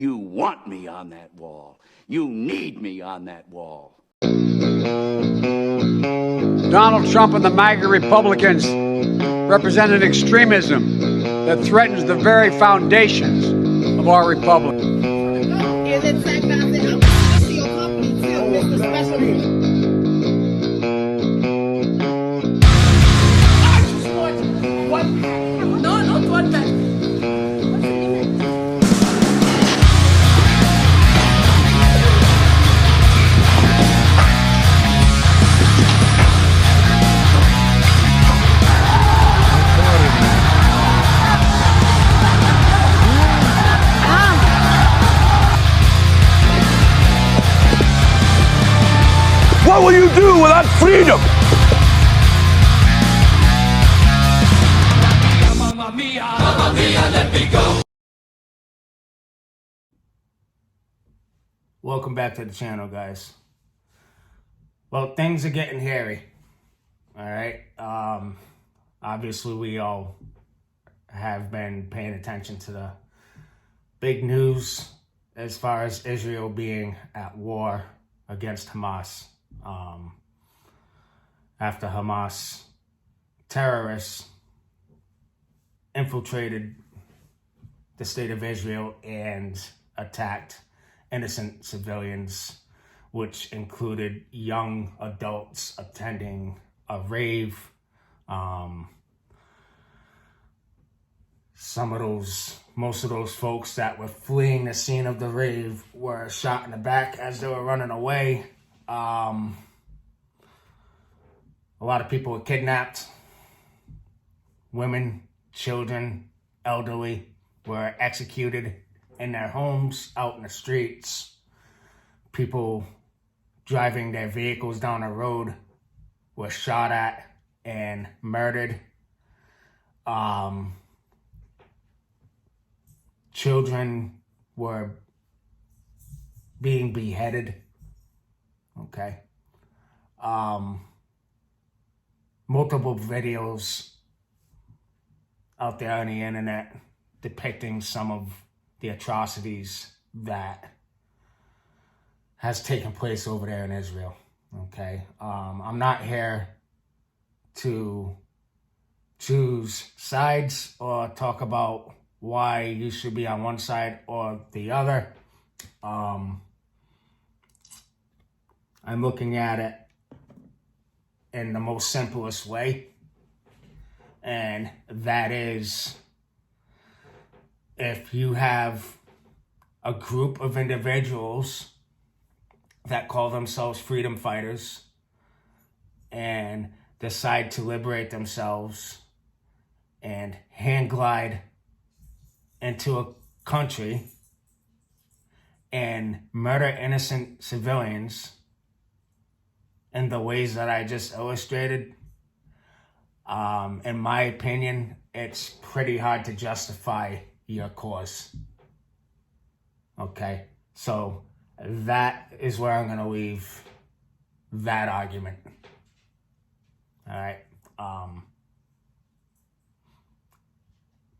You want me on that wall. You need me on that wall. Donald Trump and the MAGA Republicans represent an extremism that threatens the very foundations of our republic. Is it safe that I said, I'm to your company too, Mr. Special. I just want what? No, not what that. What will you do without freedom? Mamma mia, let me go. Welcome back to the channel, guys. Well, things are getting hairy. All right. Obviously, we all have been paying attention to the big news as far as Israel being at war against Hamas. After Hamas terrorists infiltrated the state of Israel and attacked innocent civilians, which included young adults attending a rave. Most of those folks that were fleeing the scene of the rave were shot in the back as they were running away. A lot of people were kidnapped. Women, children, elderly were executed in their homes, out in the streets. People driving their vehicles down the road were shot at and murdered. Children were being beheaded. Okay. Multiple videos out there on the internet depicting some of the atrocities that has taken place over there in Israel. Okay. I'm not here to choose sides or talk about why you should be on one side or the other. I'm looking at it in the most simplest way, and that is, if you have a group of individuals that call themselves freedom fighters and decide to liberate themselves and hand glide into a country and murder innocent civilians in the ways that I just illustrated, in my opinion, it's pretty hard to justify your cause. Okay, so that is where I'm going to leave that argument. All right.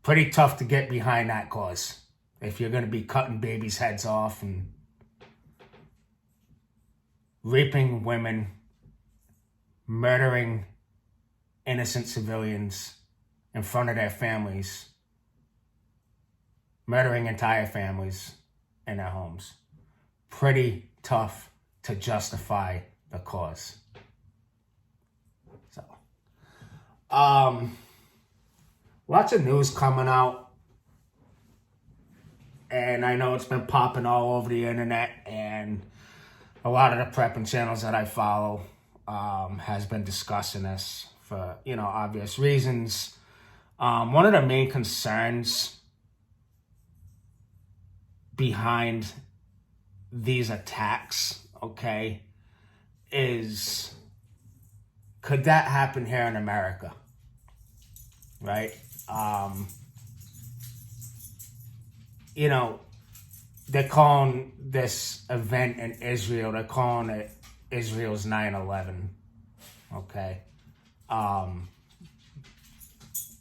Pretty tough to get behind that cause if you're going to be cutting babies' heads off and raping women, murdering innocent civilians in front of their families, murdering entire families in their homes. Pretty tough to justify the cause. So, lots of news coming out, and I know it's been popping all over the internet, and a lot of the prepping channels that I follow has been discussing this for, obvious reasons. One of the main concerns behind these attacks, okay, is could that happen here in America, right? They're calling this event in Israel, they're calling it Israel's 9/11, okay?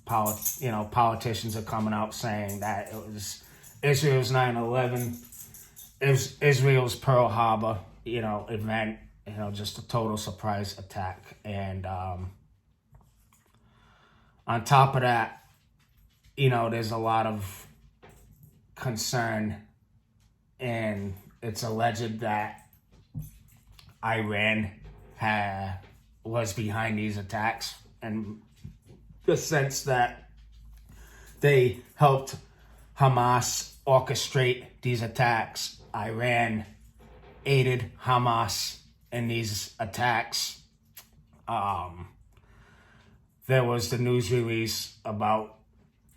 Politicians are coming out saying that it was Israel's 9/11. Israel's Pearl Harbor, event, just a total surprise attack. And on top of that, there's a lot of concern, and it's alleged that Iran was behind these attacks, and the sense that they helped Hamas orchestrate these attacks. Iran aided Hamas in these attacks. There was the news release about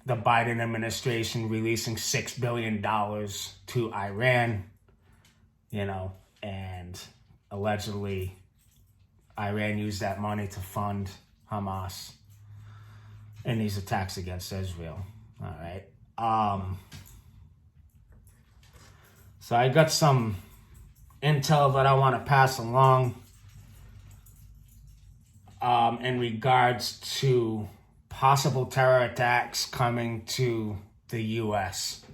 the Biden administration releasing $6 billion to Iran, and allegedly Iran used that money to fund Hamas in these attacks against Israel. All right. So I got some intel that I want to pass along in regards to possible terror attacks coming to the U.S.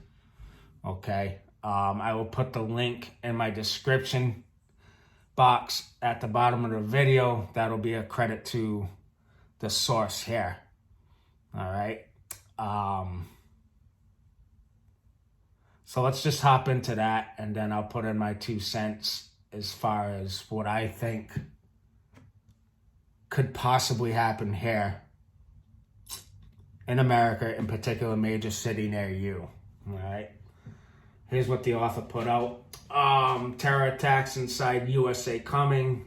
Okay. I will put the link in my description box at the bottom of the video. That'll be a credit to the source here. All right. So let's just hop into that, and then I'll put in my 2 cents as far as what I think could possibly happen here in America, in particular, major city near you. All right. Here's what the author put out. Terror attacks inside USA coming.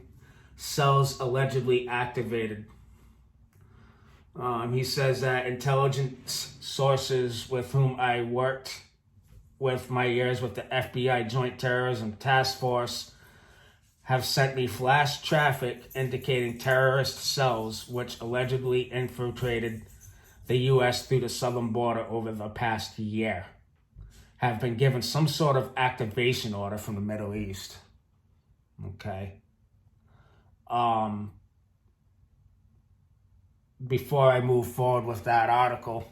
Cells allegedly activated. He says that intelligence sources with whom I worked with my years with the FBI Joint Terrorism Task Force have sent me flash traffic indicating terrorist cells which allegedly infiltrated the U.S. through the southern border over the past year have been given some sort of activation order from the Middle East. Okay. Before I move forward with that article,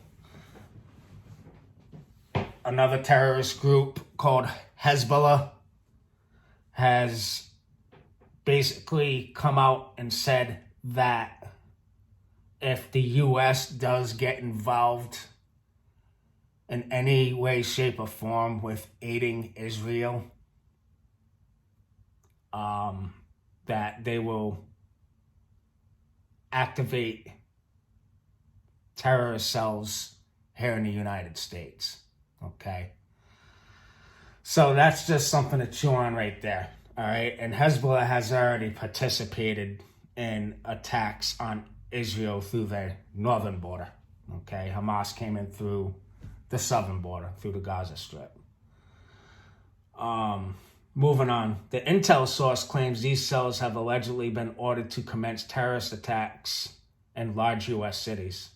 another terrorist group called Hezbollah has basically come out and said that if the U.S. does get involved in any way, shape, or form with aiding Israel, that they will activate terrorist cells here in the United States. Okay. So that's just something to chew on right there. All right. And Hezbollah has already participated in attacks on Israel through their northern border. Okay. Hamas came in through the southern border, through the Gaza Strip. Moving on. The intel source claims these cells have allegedly been ordered to commence terrorist attacks in large U.S. cities.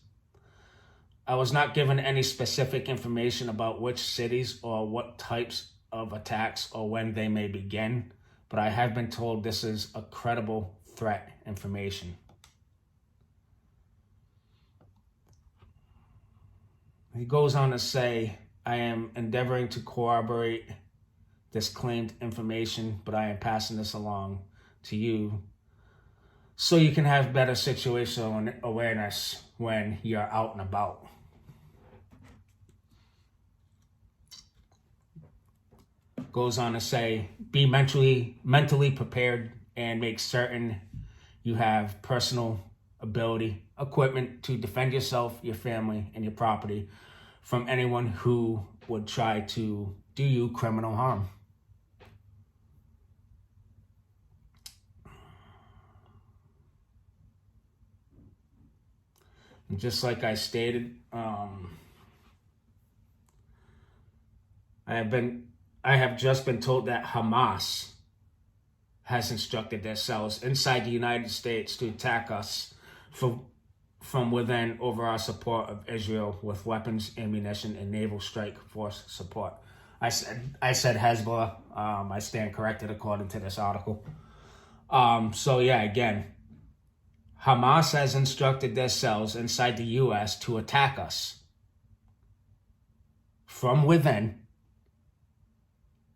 I was not given any specific information about which cities or what types of attacks or when they may begin, but I have been told this is a credible threat information. He goes on to say, I am endeavoring to corroborate this claimed information, but I am passing this along to you so you can have better situational awareness when you're out and about. Goes on to say, be mentally prepared and make certain you have personal ability, equipment to defend yourself, your family, and your property from anyone who would try to do you criminal harm. And just like I stated, I have just been told that Hamas has instructed their cells inside the United States to attack us from within over our support of Israel with weapons, ammunition, and naval strike force support. I said Hezbollah. I stand corrected according to this article. So yeah, again, Hamas has instructed their cells inside the U.S. to attack us from within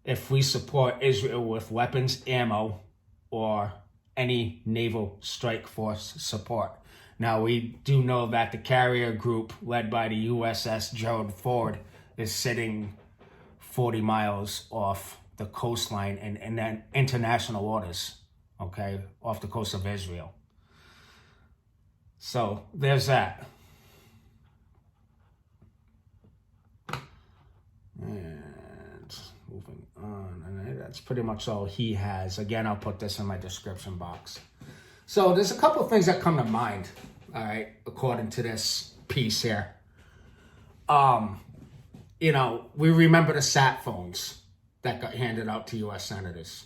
if we support Israel with weapons, ammo, or any naval strike force support. Now, we do know that the carrier group led by the USS Gerald Ford is sitting 40 miles off the coastline in then international waters, okay, off the coast of Israel. So there's that. And moving on, and that's pretty much all he has. Again, I'll put this in my description box. So there's a couple of things that come to mind, all right, according to this piece here. You know, we remember the sat phones that got handed out to U.S. senators,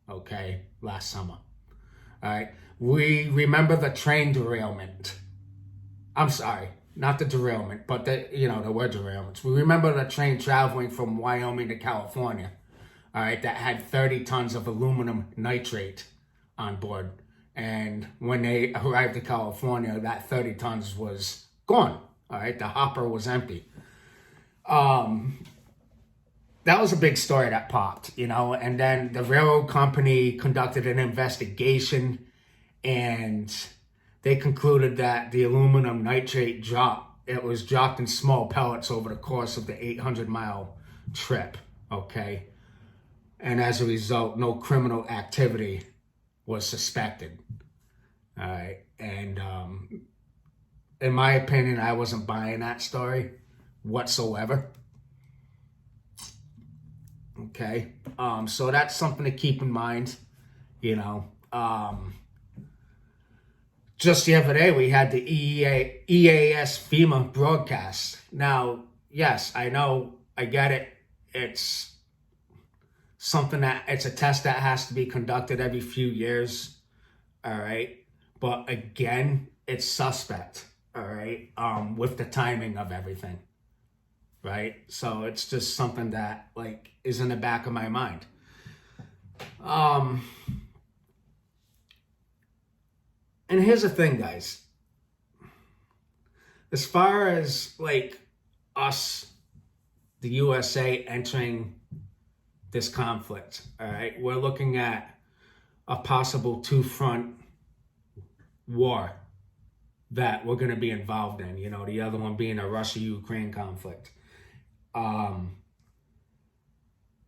okay, last summer, all right? We remember the train derailment. I'm sorry, not the derailment, but there were derailments. We remember the train traveling from Wyoming to California, all right, that had 30 tons of aluminum nitrate on board. And when they arrived to California, that 30 tons was gone, all right? The hopper was empty. That was a big story that popped, you know, and then the railroad company conducted an investigation and they concluded that the aluminum nitrate was dropped in small pellets over the course of the 800-mile trip, okay? And as a result, no criminal activity was suspected, all right? And in my opinion, I wasn't buying that story whatsoever. Okay, so that's something to keep in mind, you know. Just the other day, we had the EAS FEMA broadcast. Now, yes, I know, I get it. It's something it's a test that has to be conducted every few years, all right? But again, it's suspect, all right, with the timing of everything. Right? So it's just something that like is in the back of my mind. And here's the thing, guys. As far as like us, the USA entering this conflict, all right, we're looking at a possible two-front war that we're going to be involved in, you know, the other one being a Russia-Ukraine conflict.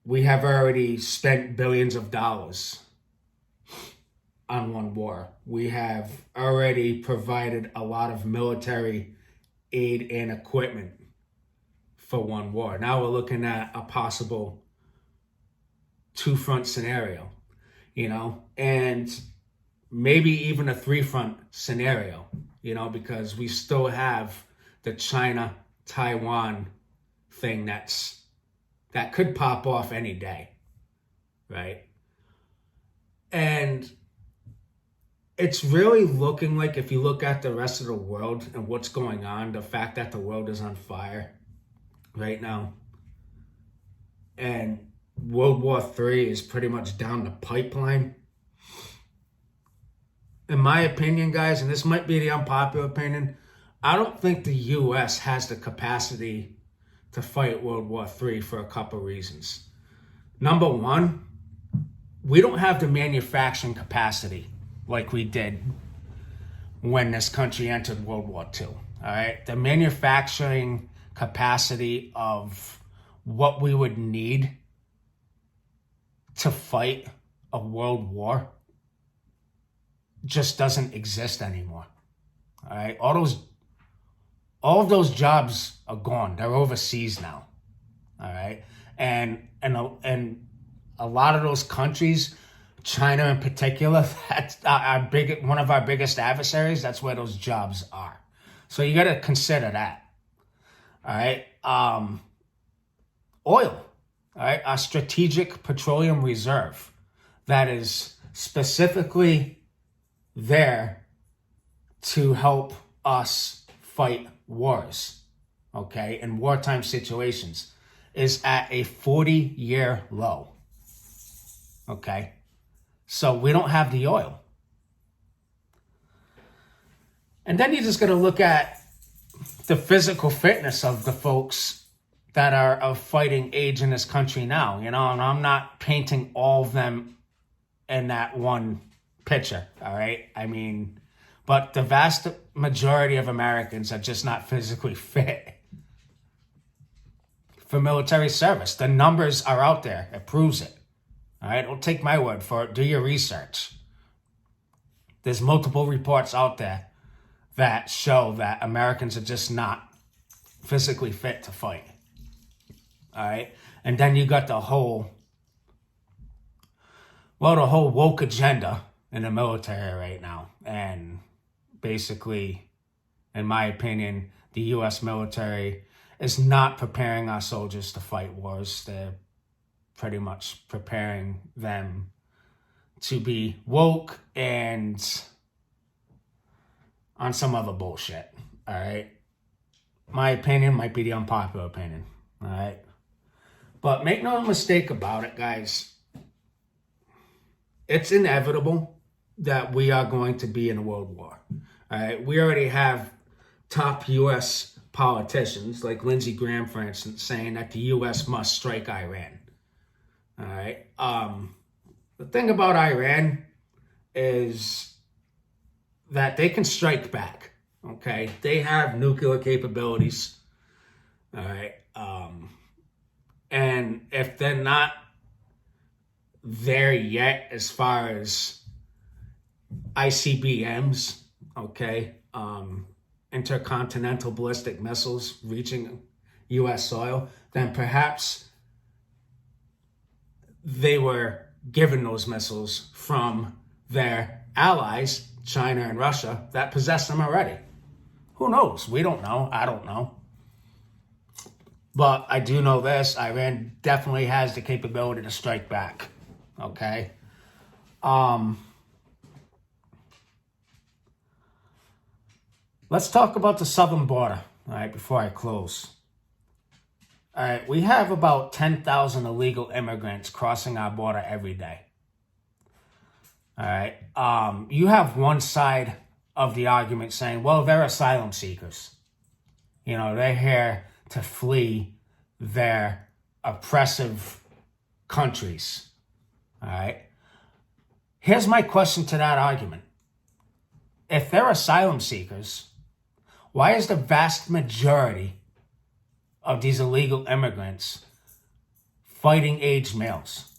We have already spent billions of dollars on one war. We have already provided a lot of military aid and equipment for one war. Now we're looking at a possible two-front scenario, you know, and maybe even a three-front scenario, you know, because we still have the China-Taiwan thing that could pop off any day, right? And it's really looking like, if you look at the rest of the world and what's going on, the fact that the world is on fire right now, and World War III is pretty much down the pipeline. In my opinion, guys, and this might be the unpopular opinion, I don't think the U.S. has the capacity to fight World War III for a couple reasons. Number one, we don't have the manufacturing capacity like we did when this country entered World War II, all right? The manufacturing capacity of what we would need to fight a world war just doesn't exist anymore, all right? All of those jobs are gone. They're overseas now, all right? And a lot of those countries, China in particular, that's one of our biggest adversaries. That's where those jobs are. So you got to consider that, all right? Oil, all right? Our strategic petroleum reserve that is specifically there to help us fight wars, okay, in wartime situations, is at a 40-year low, okay? So we don't have the oil. And then you just got to look at the physical fitness of the folks that are of fighting age in this country now, you know, and I'm not painting all of them in that one picture, all right? I mean, but the vast majority of Americans are just not physically fit for military service. The numbers are out there. It proves it, all right? Don't take my word for it. Do your research. There's multiple reports out there that show that Americans are just not physically fit to fight. All right. And then you got the whole woke agenda in the military right now. And basically, in my opinion, the U.S. military is not preparing our soldiers to fight wars. They're pretty much preparing them to be woke and on some other bullshit. All right. My opinion might be the unpopular opinion. All right. But make no mistake about it, guys. It's inevitable that we are going to be in a world war. All right. We already have top U.S. politicians like Lindsey Graham, for instance, saying that the U.S. must strike Iran. All right. The thing about Iran is that they can strike back. Okay. They have nuclear capabilities. All right. And if they're not there yet as far as ICBMs, okay, intercontinental ballistic missiles reaching U.S. soil, then perhaps they were given those missiles from their allies, China and Russia, that possess them already. Who knows? We don't know. I don't know. But I do know this. Iran definitely has the capability to strike back. Okay? Let's talk about the southern border, all right, before I close. All right, we have about 10,000 illegal immigrants crossing our border every day. All right? You have one side of the argument saying, well, they're asylum seekers. You know, they're here to flee their oppressive countries. All right? Here's my question to that argument. If they're asylum seekers, why is the vast majority of these illegal immigrants fighting age males?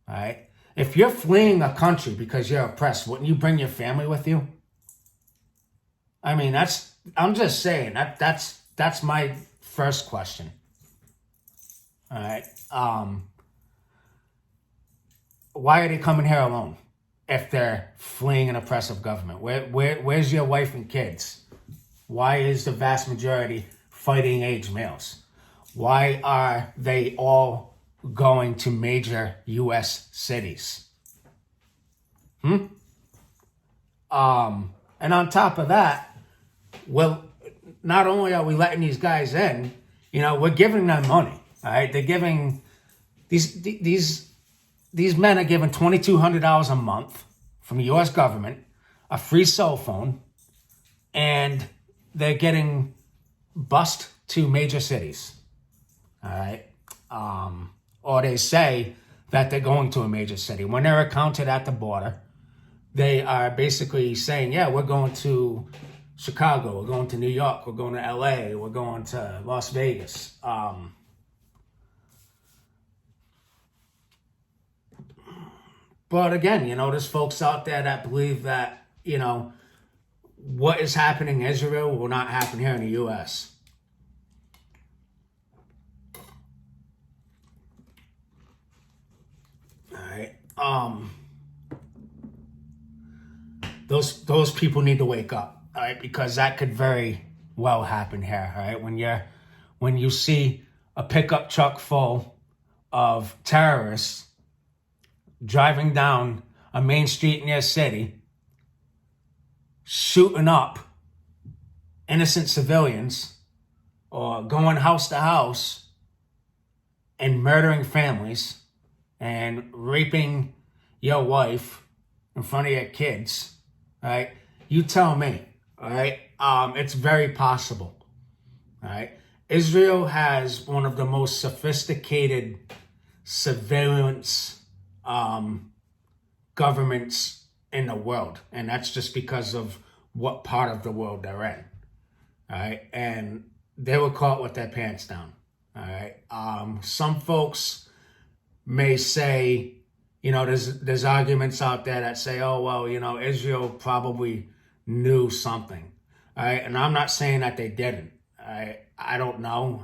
All right? If you're fleeing a country because you're oppressed, wouldn't you bring your family with you? I mean, I'm just saying, that's my first question. All right. Why are they coming here alone if they're fleeing an oppressive government? Where's your wife and kids? Why is the vast majority fighting age males? Why are they all going to major U.S. cities? And on top of that, well, not only are we letting these guys in, you know, we're giving them money. All right, they're giving these men are given $2,200 a month from the U.S. government, a free cell phone, and they're getting bused to major cities. All right, or they say that they're going to a major city. When they're accounted at the border, they are basically saying, yeah, we're going to Chicago, we're going to New York, we're going to LA, we're going to Las Vegas. But again, you know, there's folks out there that believe that, you know, what is happening in Israel will not happen here in the U.S. All right. Those people need to wake up, all right, because that could very well happen here, all right? When you see a pickup truck full of terrorists driving down a main street in their city, shooting up innocent civilians, or going house to house and murdering families and raping your wife in front of your kids, all right? You tell me, all right? It's very possible, all right? Israel has one of the most sophisticated surveillance governments in the world. And that's just because of what part of the world they're in. All right. And they were caught with their pants down. All right. Some folks may say, you know, there's arguments out there that say, oh, well, you know, Israel probably knew something. All right. And I'm not saying that they didn't. I don't know.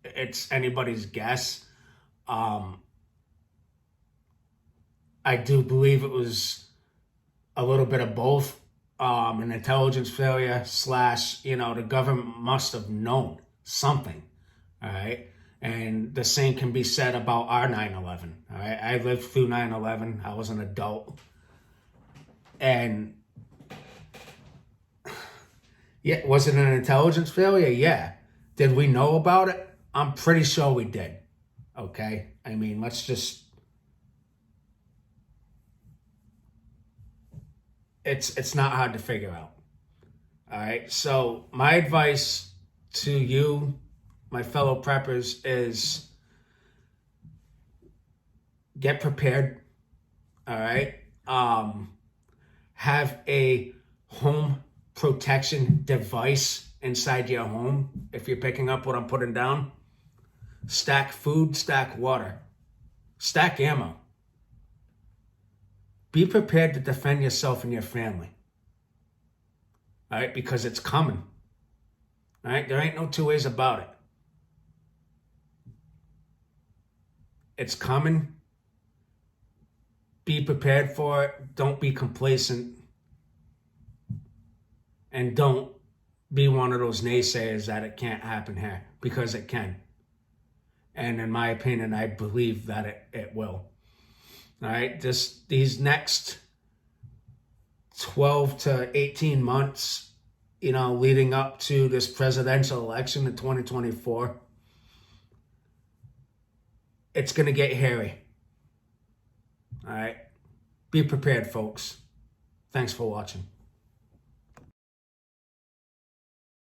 It's anybody's guess. I do believe it was a little bit of both. An intelligence failure / you know, the government must have known something. All right. And the same can be said about our 9/11. All right. I lived through 9/11. I was an adult. And yeah, was it an intelligence failure? Yeah. Did we know about it? I'm pretty sure we did. Okay. I mean, let's just. It's not hard to figure out. All right. So my advice to you, my fellow preppers, is get prepared. All right. Have a home protection device inside your home. If you're picking up what I'm putting down, stack food, stack water, stack ammo. Be prepared to defend yourself and your family. All right, because it's coming. All right, there ain't no two ways about it. It's coming. Be prepared for it. Don't be complacent. And don't be one of those naysayers that it can't happen here, because it can. And in my opinion, I believe that it will. All right, these next 12 to 18 months, you know, leading up to this presidential election in 2024, it's going to get hairy. All right, be prepared, folks. Thanks for watching.